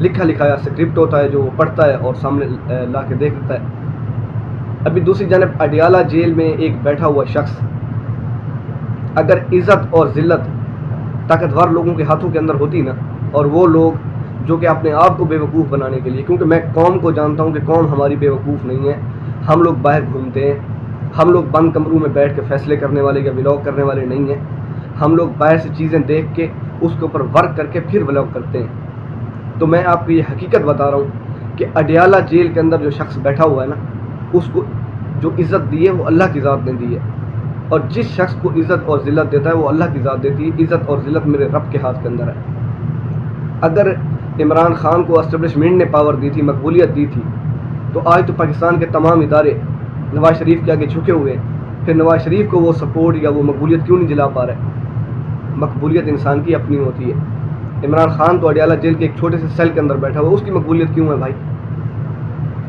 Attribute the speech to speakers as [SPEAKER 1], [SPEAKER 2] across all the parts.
[SPEAKER 1] لکھا لکھایا اسکرپٹ ہوتا ہے جو وہ پڑھتا ہے اور سامنے لا کے دیکھتا ہے۔ ابھی دوسری جانب اڈیالہ جیل میں ایک بیٹھا ہوا شخص اگر عزت اور ذلت طاقتور لوگوں کے ہاتھوں کے اندر ہوتی نا، اور وہ لوگ جو کہ اپنے آپ کو بے وقوف بنانے کے لیے، کیونکہ میں قوم کو جانتا ہوں کہ قوم ہماری بے وقوف نہیں ہے، ہم لوگ باہر گھومتے ہیں، ہم لوگ بند کمروں میں بیٹھ کے فیصلے کرنے والے یا ولاگ کرنے والے نہیں ہیں، ہم لوگ باہر سے چیزیں دیکھ کے اس کے اوپر ورک کر کے پھر ولاگ کرتے ہیں۔ تو میں آپ کو یہ حقیقت بتا رہا ہوں کہ اڈیالہ جیل کے اندر جو شخص بیٹھا ہوا ہے نا، اس کو جو عزت دی ہے وہ اللہ کی ذات نے دی ہے، اور جس شخص کو عزت اور ذلت دیتا ہے وہ اللہ کی ذات دیتی ہے۔ عزت اور ذلت میرے رب کے ہاتھ کے اندر ہے۔ اگر عمران خان کو اسٹیبلشمنٹ نے پاور دی تھی، مقبولیت دی تھی، تو آج تو پاکستان کے تمام ادارے نواز شریف کے آگے جھکے ہوئے ہیں، پھر نواز شریف کو وہ سپورٹ یا وہ مقبولیت کیوں نہیں دلا پا رہے؟ مقبولیت انسان کی اپنی ہوتی ہے۔ عمران خان تو اڈیالہ جیل کے ایک چھوٹے سے سیل کے اندر بیٹھا ہوا، اس کی مقبولیت کیوں ہے بھائی؟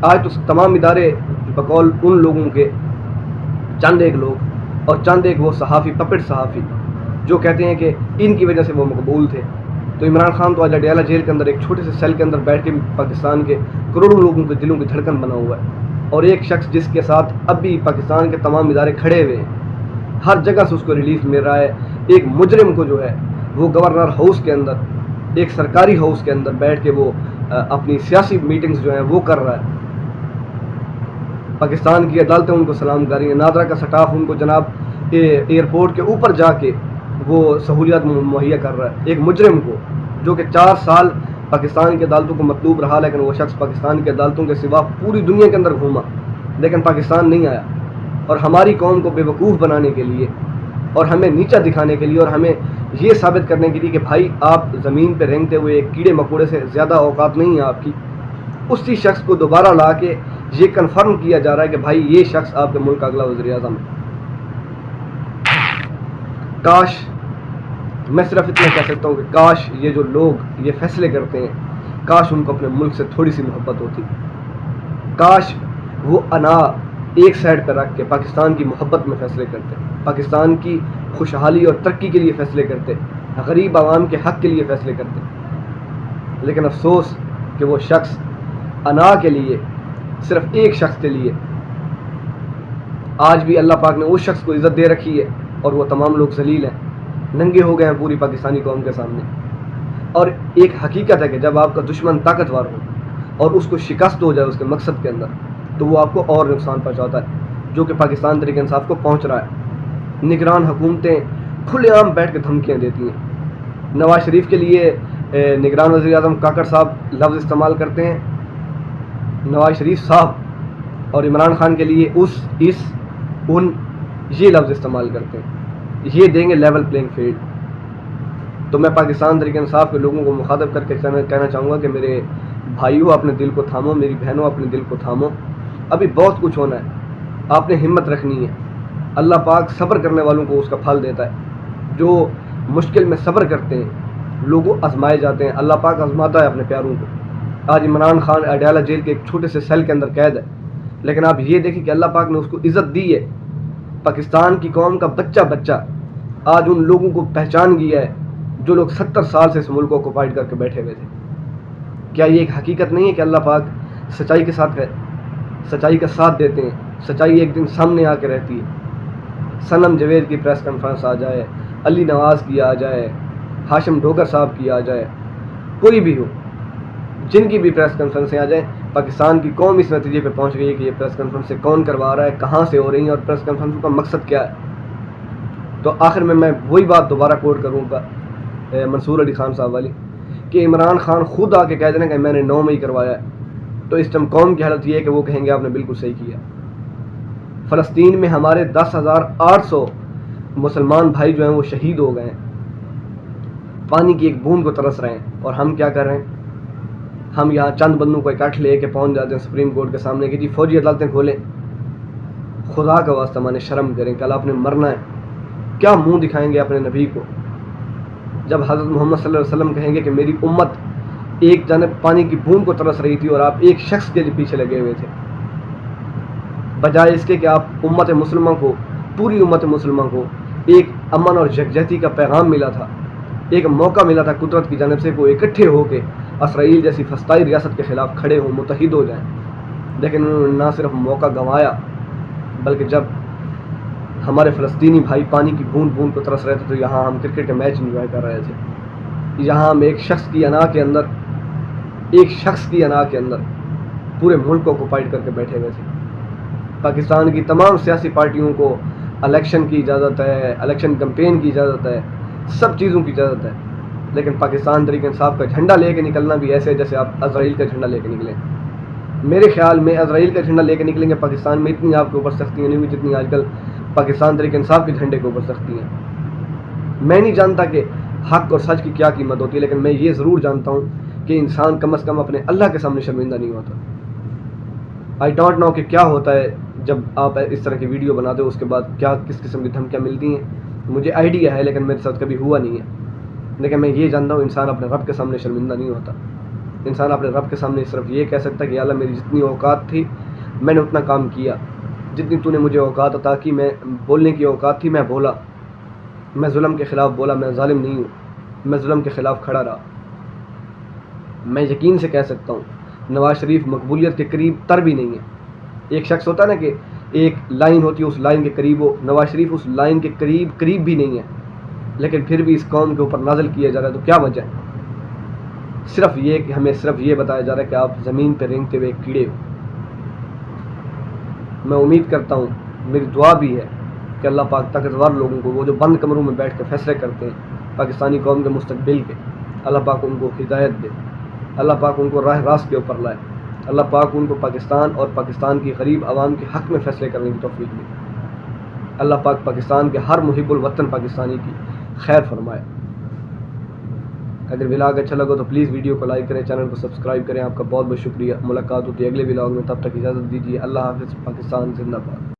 [SPEAKER 1] آج تو تمام ادارے بقول ان لوگوں کے چند ایک لوگ اور چند ایک وہ صحافی، پپٹ صحافی، جو کہتے ہیں کہ ان کی وجہ سے وہ مقبول تھے۔ تو عمران خان تو آج اڈیالہ جیل کے اندر ایک چھوٹے سے سیل کے اندر بیٹھ کے پاکستان کے کروڑوں لوگوں کے دلوں کی دھڑکن بنا ہوا ہے، اور ایک شخص جس کے ساتھ اب بھی پاکستان کے تمام ادارے کھڑے ہوئے ہیں، ہر جگہ سے اس کو ریلیف مل رہا ہے۔ ایک مجرم کو جو ہے وہ گورنر ہاؤس کے اندر، ایک سرکاری ہاؤس کے اندر بیٹھ کے وہ اپنی سیاسی میٹنگز جو ہیں وہ کر رہا ہے۔ پاکستان کی عدالتیں ان کو سلام کر رہی ہیں، نادرا کا سٹاف ان کو جناب ایئرپورٹ کے اوپر جا کے وہ سہولیات مہیا کر رہا ہے۔ ایک مجرم کو جو کہ 4 سال پاکستان کی عدالتوں کو مطلوب رہا، لیکن وہ شخص پاکستان کی عدالتوں کے سوا پوری دنیا کے اندر گھوما لیکن پاکستان نہیں آیا، اور ہماری قوم کو بے وقوف بنانے کے لیے اور ہمیں نیچا دکھانے کے لیے اور ہمیں یہ ثابت کرنے کے لیے کہ بھائی آپ زمین پہ رینگتے ہوئے ایک کیڑے مکوڑے سے زیادہ اوقات نہیں ہے آپ کی، اسی شخص کو دوبارہ لا کے یہ کنفرم کیا جا رہا ہے کہ بھائی یہ شخص آپ کے ملک کا اگلا وزیر اعظم ہے۔ کاش، میں صرف اتنا کہہ سکتا ہوں کہ کاش یہ جو لوگ یہ فیصلے کرتے ہیں، کاش ان کو اپنے ملک سے تھوڑی سی محبت ہوتی، کاش وہ انا ایک سائڈ پہ رکھ کے پاکستان کی محبت میں فیصلے کرتے، پاکستان کی خوشحالی اور ترقی کے لیے فیصلے کرتے، غریب عوام کے حق کے لیے فیصلے کرتے۔ لیکن افسوس کہ وہ شخص انا کے لیے، صرف ایک شخص کے لیے، آج بھی اللہ پاک نے اس شخص کو عزت دے رکھی ہے اور وہ تمام لوگ ذلیل ہیں، ننگے ہو گئے ہیں پوری پاکستانی قوم کے سامنے۔ اور ایک حقیقت ہے کہ جب آپ کا دشمن طاقتور ہو اور اس کو شکست ہو جائے اس کے مقصد کے اندر، تو وہ آپ کو اور نقصان پہنچاتا ہے، جو کہ پاکستان تحریک انصاف کو پہنچ رہا ہے۔ نگران حکومتیں کھلے عام بیٹھ کے دھمکیاں دیتی ہیں۔ نواز شریف کے لیے نگران وزیر اعظم کاکڑ صاحب لفظ استعمال کرتے ہیں، نواز شریف صاحب، اور عمران خان کے لیے ان یہ لفظ استعمال کرتے ہیں۔ یہ دیں گے لیول پلینگ فیلڈ۔ تو میں پاکستان تحریک انصاف کے لوگوں کو مخاطب کر کے کہنا چاہوں گا کہ میرے بھائیوں اپنے دل کو تھامو، میری بہنوں اپنے دل کو تھامو، ابھی بہت کچھ ہونا ہے، آپ نے ہمت رکھنی ہے۔ اللہ پاک صبر کرنے والوں کو اس کا پھل دیتا ہے، جو مشکل میں صبر کرتے ہیں لوگوں آزمائے جاتے ہیں، اللہ پاک آزماتا ہے اپنے پیاروں کو۔ آج عمران خان اڈیالہ جیل کے ایک چھوٹے سے سیل کے اندر قید ہے، لیکن آپ یہ دیکھیں کہ اللہ پاک نے اس کو عزت دی ہے۔ پاکستان کی قوم کا بچہ آج ان لوگوں کو پہچان گیا ہے جو لوگ 70 سال سے اس ملک کو آکوپائڈ کر کے بیٹھے ہوئے تھے۔ کیا یہ ایک حقیقت نہیں ہے کہ اللہ پاک سچائی کے ساتھ ہے، سچائی کا ساتھ دیتے ہیں، سچائی ایک دن سامنے آ کے رہتی ہے۔ صنم جاوید کی پریس کانفرنس آ جائے، علی نواز کی آ جائے، ہاشم ڈوگر صاحب کی آ جائے، کوئی بھی ہو، جن کی بھی پریس کانفرنسیں آ جائیں، پاکستان کی قوم اس نتیجے پہ پہنچ گئی ہے کہ یہ پریس کانفرنسیں کون کروا رہا ہے، کہاں سے ہو رہی ہیں اور پریس کانفرنسوں کا مقصد کیا ہے۔ تو آخر میں وہی بات دوبارہ کوٹ کروں گا منصور علی خان صاحب والی، کہ عمران خان خود آ کے کہہ دینا کہ میں نے 9 مئی کروایا ہے، تو اس ٹائم قوم کی حالت یہ ہے کہ وہ کہیں گے آپ نے بالکل صحیح کیا۔ فلسطین میں ہمارے 10,800 مسلمان بھائی جو ہیں وہ شہید ہو گئے ہیں، پانی کی ایک بوند کو ترس رہے ہیں، اور ہم کیا کر رہے ہیں؟ ہم یہاں چند بندوں کو اکٹھ لے کے پہنچ جاتے ہیں سپریم کورٹ کے سامنے کہ جی فوجی عدالتیں کھولیں۔ خدا کا واسطہ مانے شرم کریں، کل آپ نے مرنا ہے، کیا منہ دکھائیں گے اپنے نبی کو جب حضرت محمد صلی اللہ علیہ وسلم کہیں گے کہ میری امت ایک جانب پانی کی بوند کو ترس رہی تھی اور آپ ایک شخص کے پیچھے لگے ہوئے تھے، بجائے اس کے کہ آپ امت مسلمہ کو، پوری امت مسلمہ کو ایک امن اور یکجہتی کا پیغام ملا تھا، ایک موقع ملا تھا قدرت کی جانب سے، وہ اکٹھے ہو کے اسرائیل جیسی فسطائی ریاست کے خلاف کھڑے ہوں، متحد ہو جائیں، لیکن انہوں نے نہ صرف موقع گنوایا بلکہ جب ہمارے فلسطینی بھائی پانی کی بوند بوند کو ترس رہے تھے تو یہاں ہم کرکٹ کے میچ انجوائے کر رہے تھے. یہاں ہم ایک شخص کی انا کے اندر پورے ملک کو آکوپائڈ کر کے بیٹھے ہوئے تھے. پاکستان کی تمام سیاسی پارٹیوں کو الیکشن کی اجازت ہے، الیکشن کمپین کی اجازت ہے، سب چیزوں کی اجازت ہے، لیکن پاکستان تحریک انصاف کا جھنڈا لے کے نکلنا بھی ایسے جیسے آپ اسرائیل کا جھنڈا لے کے نکلیں. میرے خیال میں اسرائیل کا جھنڈا لے کے نکلیں گے پاکستان میں اتنی آپ کے اوپر سختیاں نہیں ہوئی جتنی آج کل پاکستان تحریک انصاف کے جھنڈے کے اوپر سختی ہیں. میں نہیں جانتا کہ حق اور سچ کی کیا قیمت ہوتی ہے، لیکن میں یہ ضرور جانتا ہوں کہ انسان کم از کم اپنے اللہ کے سامنے شرمندہ نہیں ہوتا. آئی ڈونٹ نو کہ کیا ہوتا ہے جب آپ اس طرح کی ویڈیو بناتے ہو، اس کے بعد کیا کس قسم کی دھمکیاں ملتی ہیں مجھے آئیڈیا ہے، لیکن میرے ساتھ کبھی ہوا نہیں ہے. لیکن میں یہ جانتا ہوں انسان اپنے رب کے سامنے شرمندہ نہیں ہوتا. انسان اپنے رب کے سامنے صرف یہ کہہ سکتا ہے کہ یا اللہ میری جتنی اوقات تھی میں نے اتنا کام کیا، جتنی تو نے مجھے اوقات عطا کی، میں بولنے کی اوقات تھی میں بولا، میں ظلم کے خلاف بولا، میں ظالم نہیں ہوں، میں ظلم کے خلاف کھڑا رہا. میں یقین سے کہہ سکتا ہوں نواز شریف مقبولیت کے قریب تر بھی نہیں ہے. ایک شخص ہوتا ہے نا کہ ایک لائن ہوتی ہے، اس لائن کے قریب ہو، نواز شریف اس لائن کے قریب بھی نہیں ہے، لیکن پھر بھی اس قوم کے اوپر نازل کیا جا رہا ہے. تو کیا وجہ ہے؟ صرف یہ کہ ہمیں صرف یہ بتایا جا رہا ہے کہ آپ زمین پہ رینگتے ہوئے کیڑے ہو. میں امید کرتا ہوں، میری دعا بھی ہے کہ اللہ پاک طاقتور لوگوں کو، وہ جو بند کمروں میں بیٹھ کے فیصلے کرتے ہیں پاکستانی قوم کے مستقبل کے، اللہ پاک ان کو ہدایت دے، اللہ پاک ان کو راہ راست کے اوپر لائے، اللہ پاک ان کو پاکستان اور پاکستان کی غریب عوام کے حق میں فیصلے کرنے کی توفیق دے. اللہ پاک پاکستان کے ہر محب الوطن پاکستانی کی خیر فرمائے. اگر ولاگ اچھا لگا تو پلیز ویڈیو کو لائک کریں، چینل کو سبسکرائب کریں. آپ کا بہت بہت شکریہ. ملاقات ہوتی ہے اگلے ولاگ میں، تب تک اجازت دیجیے. اللہ حافظ. پاکستان زندہ باد.